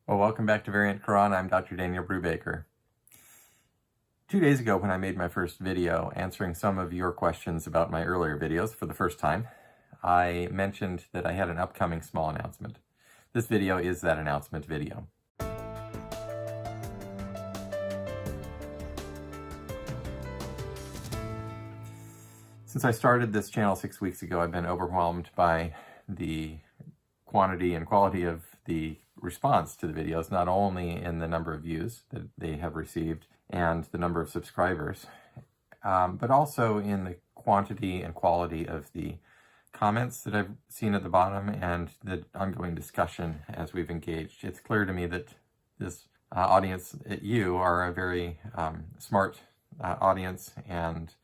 Well, welcome back to Variant Quran. I'm Dr. Daniel Brubaker. 2 days ago, when I made my first video answering some of your questions about my earlier videos for the first time, I mentioned that I had an upcoming small announcement. This video is that announcement video. Since I started this channel 6 weeks ago, I've been overwhelmed by the quantity and quality of the response to the videos, not only in the number of views that they have received and the number of subscribers, but also in the quantity and quality of the comments that I've seen at the bottom and the ongoing discussion as we've engaged. It's clear to me that this audience, you are a very smart audience, and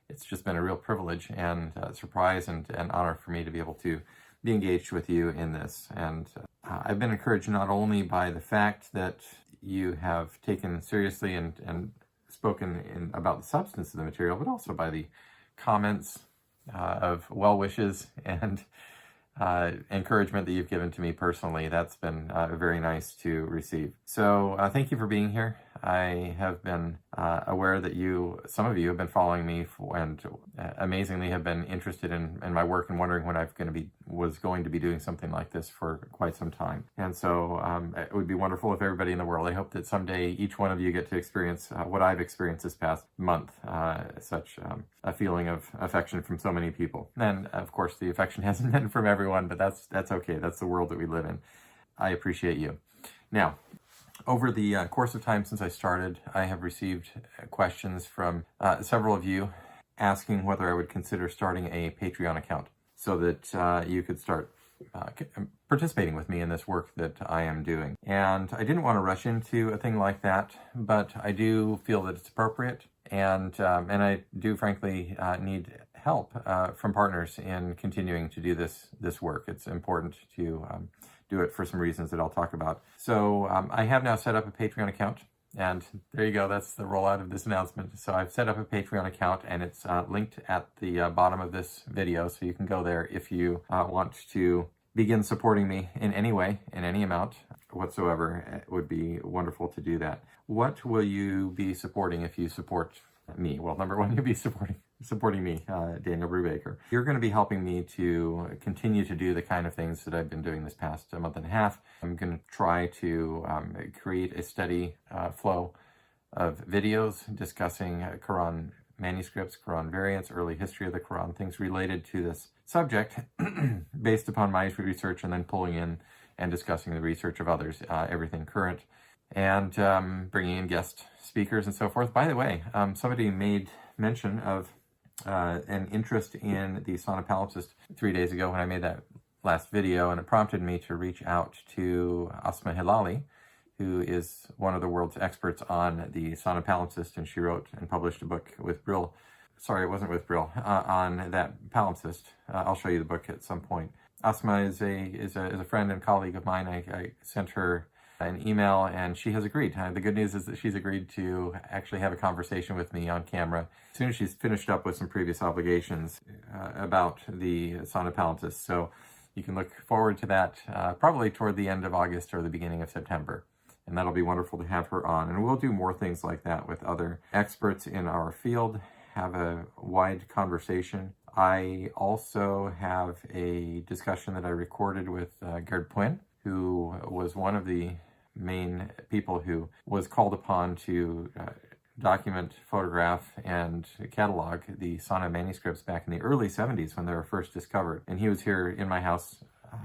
it's just been a real privilege and surprise and honor for me to be able to be engaged with you in this. And I've been encouraged not only by the fact that you have taken seriously and spoken about the substance of the material, but also by the comments of well wishes and encouragement that you've given to me personally. That's been very nice to receive. So thank you for being here. I have been aware that some of you have been following me and amazingly have been interested in my work and wondering when I was going to be doing something like this for quite some time. And so it would be wonderful if everybody in the world, I hope that someday each one of you get to experience what I've experienced this past month, such a feeling of affection from so many people. And of course, the affection hasn't been from everyone, but that's okay. That's the world that we live in. I appreciate you. Now, over the course of time since I started, I have received questions from several of you asking whether I would consider starting a Patreon account so that you could start participating with me in this work that I am doing. And I didn't want to rush into a thing like that, but I do feel that it's appropriate, and I do frankly need help from partners in continuing to do this work. It's important to do it for some reasons that I'll talk about. So I have now set up a Patreon account, and there you go. That's the rollout of this announcement. So I've set up a Patreon account, and it's linked at the bottom of this video, so you can go there if you want to begin supporting me in any way, in any amount whatsoever. It would be wonderful to do that. What will you be supporting if you support me? Well, number one, you'll be supporting me, Daniel Brubaker. You're going to be helping me to continue to do the kind of things that I've been doing this past month and a half. I'm going to try to create a steady flow of videos discussing Quran manuscripts, Quran variants, early history of the Quran, things related to this subject based upon my research, and then pulling in and discussing the research of others, everything current, and bringing in guest speakers and so forth. By the way, somebody made mention of an interest in the Sana Palimpsest 3 days ago when I made that last video, and it prompted me to reach out to Asma Hilali, who is one of the world's experts on the Sana Palimpsest, and she wrote and published a book with Brill. Sorry, it wasn't with Brill, on that palimpsest. I'll show you the book at some point. Asma is a friend and colleague of mine. I sent her an email, and she has agreed. The good news is that she's agreed to actually have a conversation with me on camera as soon as she's finished up with some previous obligations about the Sana Palimpsest. So you can look forward to that probably toward the end of August or the beginning of September. And that'll be wonderful to have her on. And we'll do more things like that with other experts in our field, have a wide conversation. I also have a discussion that I recorded with Gerd Puyn, who was one of the main people who was called upon to document, photograph, and catalog the Sana manuscripts back in the early 70s when they were first discovered. And he was here in my house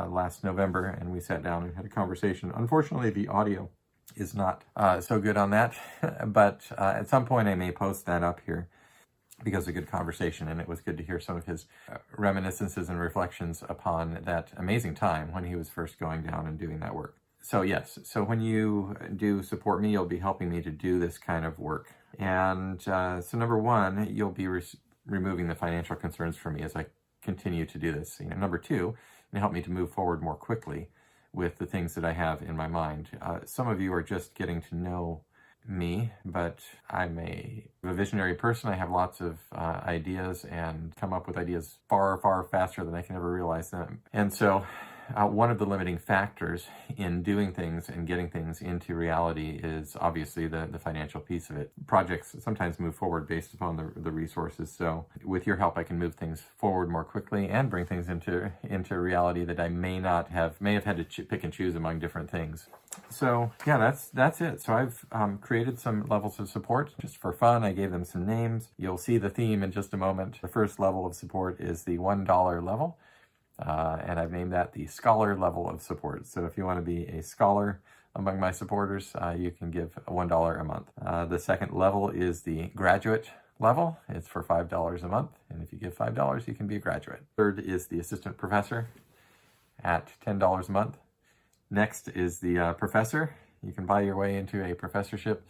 last November, and we sat down and had a conversation. Unfortunately, the audio is not so good on that, but at some point I may post that up here because of a good conversation, and it was good to hear some of his reminiscences and reflections upon that amazing time when he was first going down and doing that work. So yes, so when you do support me, you'll be helping me to do this kind of work. And so number one, you'll be removing the financial concerns for me as I continue to do this. Number two, it'll help me to move forward more quickly with the things that I have in my mind. Some of you are just getting to know me, but I'm a visionary person. I have lots of ideas and come up with ideas far, far faster than I can ever realize them. And so one of the limiting factors in doing things and getting things into reality is obviously the financial piece of it. Projects sometimes move forward based upon the resources. So with your help, I can move things forward more quickly and bring things into reality that I may have had to pick and choose among different things. So yeah, that's it. So I've created some levels of support just for fun. I gave them some names. You'll see the theme in just a moment. The first level of support is the $1 level. And I've named that the scholar level of support. So if you want to be a scholar among my supporters, you can give $1 a month. The second level is the graduate level. It's for $5 a month. And if you give $5, you can be a graduate. Third is the assistant professor at $10 a month. Next is the professor. You can buy your way into a professorship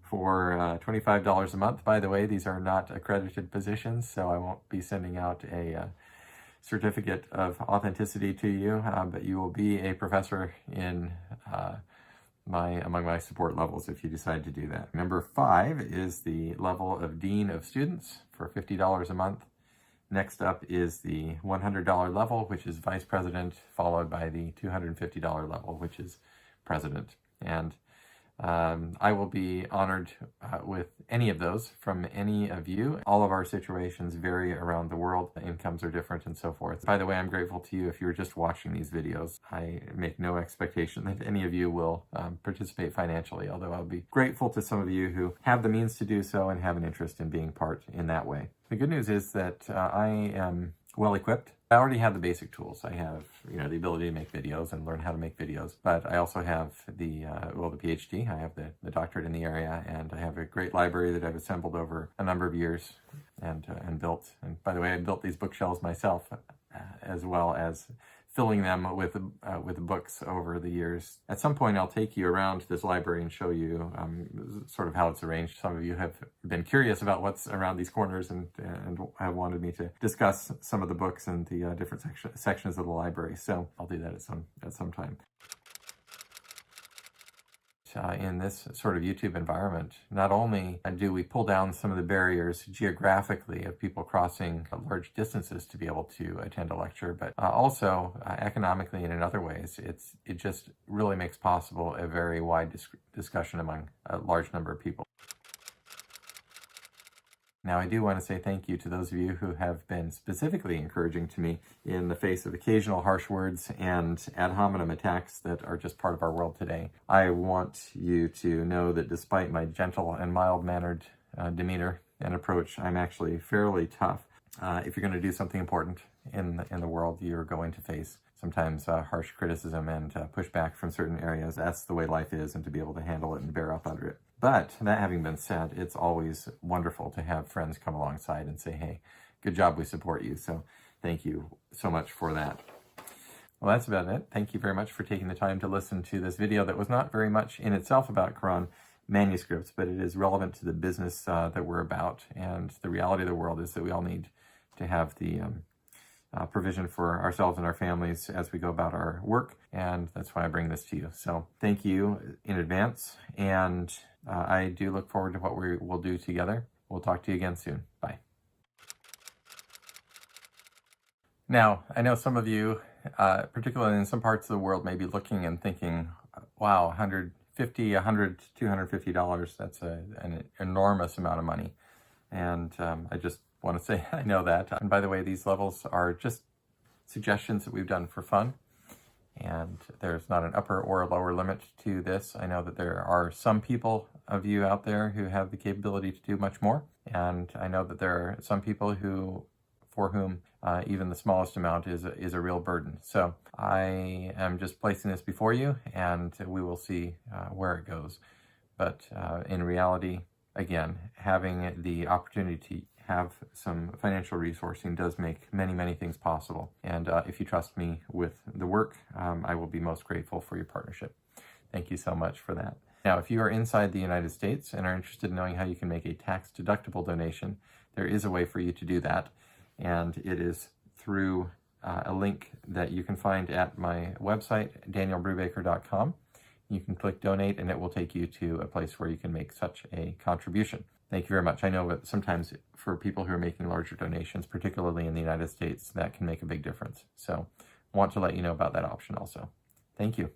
for $25 a month. By the way, these are not accredited positions, so I won't be sending out a certificate of authenticity to you, but you will be a professor in among my support levels if you decide to do that. Number 5 is the level of Dean of Students for $50 a month. Next up is the $100 level, which is Vice President, followed by the $250 level, which is President. And I will be honored with any of those from any of you. All of our situations vary around the world. The incomes are different and so forth. By the way, I'm grateful to you if you're just watching these videos. I make no expectation that any of you will participate financially, although I'll be grateful to some of you who have the means to do so and have an interest in being part in that way. The good news is that I am well equipped. I already have the basic tools. I have, the ability to make videos and learn how to make videos, but I also have the PhD. I have the doctorate in the area, and I have a great library that I've assembled over a number of years and built. And by the way, I built these bookshelves myself, as well as filling them with books over the years. At some point, I'll take you around this library and show you sort of how it's arranged. Some of you have been curious about what's around these corners and have wanted me to discuss some of the books and the different sections of the library. So I'll do that at some time. In this sort of YouTube environment, not only do we pull down some of the barriers geographically of people crossing large distances to be able to attend a lecture, but also economically and in other ways, it just really makes possible a very wide discussion among a large number of people. Now, I do want to say thank you to those of you who have been specifically encouraging to me in the face of occasional harsh words and ad hominem attacks that are just part of our world today. I want you to know that despite my gentle and mild-mannered demeanor and approach, I'm actually fairly tough. If you're going to do something important in the world, you're going to face sometimes harsh criticism and pushback from certain areas. That's the way life is, and to be able to handle it and bear up under it. But that having been said, it's always wonderful to have friends come alongside and say, hey, good job, we support you. So thank you so much for that. Well, that's about it. Thank you very much for taking the time to listen to this video that was not very much in itself about Quran manuscripts, but it is relevant to the business that we're about. And the reality of the world is that we all need to have the provision for ourselves and our families as we go about our work, and that's why I bring this to you. So thank you in advance, and I do look forward to what we will do together. We'll talk to you again soon. Bye. Now, I know some of you, particularly in some parts of the world, may be looking and thinking, wow, $150, $100, $250, that's an enormous amount of money. And I just want to say I know that. And by the way, these levels are just suggestions that we've done for fun. And there's not an upper or a lower limit to this. I know that there are some people of you out there who have the capability to do much more. And I know that there are some people for whom even the smallest amount is a real burden. So I am just placing this before you, and we will see where it goes. But in reality, again, having the opportunity to have some financial resourcing does make many, many things possible. And if you trust me with the work, I will be most grateful for your partnership. Thank you so much for that. Now, if you are inside the United States and are interested in knowing how you can make a tax-deductible donation, there is a way for you to do that. And it is through a link that you can find at my website, danielbrubaker.com. You can click donate, and it will take you to a place where you can make such a contribution. Thank you very much. I know that sometimes for people who are making larger donations, particularly in the United States, that can make a big difference. So want to let you know about that option also. Thank you.